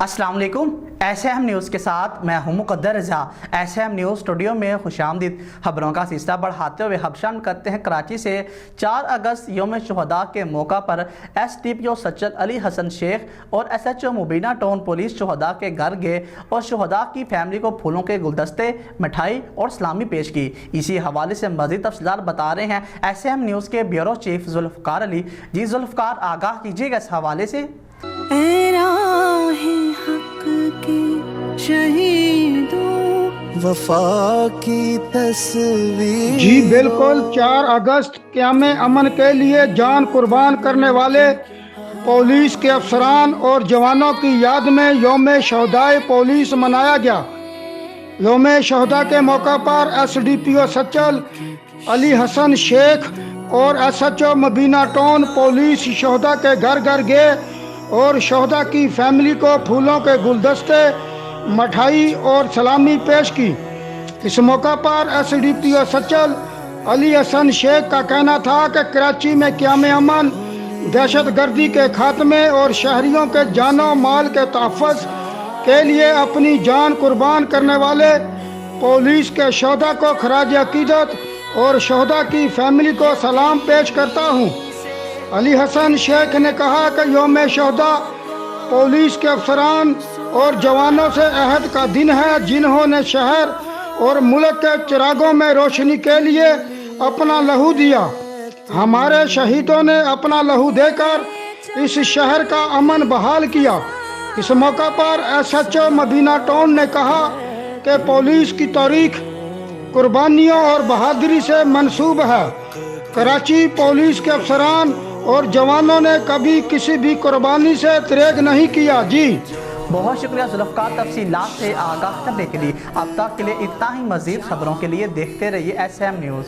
अस्सलाम वालेकुम। SM news के साथ मैं हूं मुक़द्दर रज़ा। एसएम न्यूज़ स्टूडियो में खुशामदीद। खबरों का सिलसिला बढ़ाते हुए खबशान करते हैं कराची से। 4 अगस्त यौम शुहदा के मौका पर SDPO सज्जल अली हसन शेख और SHO मुबीना टाउन पुलिस शुहदा के घर गए और शुहदा की फैमिली को फूलों के गुलदस्ते, मिठाई और सलामी पेश की। इसी हवाले से मज़ीद तफसीलात बता रहे हैं एसएम न्यूज़ के ब्यूरो चीफ जुल्फ़कार अली। जी जुल्फ़कार, आगाह कीजिएगा इस हवाले से। वफा की तस्वीर। जी बिल्कुल, 4 अगस्त क़याम अमन के लिए जान कुर्बान करने वाले पुलिस के अफसरान और जवानों की याद में यौम शहदाए पुलिस मनाया गया। यौम शहदा के मौका पर SDPO सज्जल अली हसन शेख और SHO मुबीना टाउन पुलिस शहदा के घर घर गए और शहदा की फैमिली को फूलों के गुलदस्ते, मिठाई और सलामी पेश की। इस मौका पर SDPO सज्जल अली हसन शेख का कहना था कि कराची में क़याम अमन, दहशत गर्दी के खात्मे और शहरियों के जानो माल के तहफ़्फ़ुज़ के लिए अपनी जान कुर्बान करने वाले पुलिस के शोहदा को खराज अकीदत और शोहदा की फैमिली को सलाम पेश करता हूँ। अली हसन शेख ने कहा कि यौम शहदा पुलिस के अफसरान और जवानों से अहद का दिन है, जिन्होंने शहर और मुल्क के चिरागों में रोशनी के लिए अपना लहू दिया। हमारे शहीदों ने अपना लहू देकर इस शहर का अमन बहाल किया। इस मौका पर SHO मदीना टाउन ने कहा कि पुलिस की तारीख कुर्बानियों और बहादुरी से मंसूब है। कराची पुलिस के अफसरान और जवानों ने कभी किसी भी कुर्बानी से तिरेग नहीं किया। जी बहुत शुक्रिया जुल्फ़कार, तफसीलात से आगाह करने के लिए। अब तक के लिए इतना ही। मज़ीद खबरों के लिए देखते रहिए SM न्यूज़।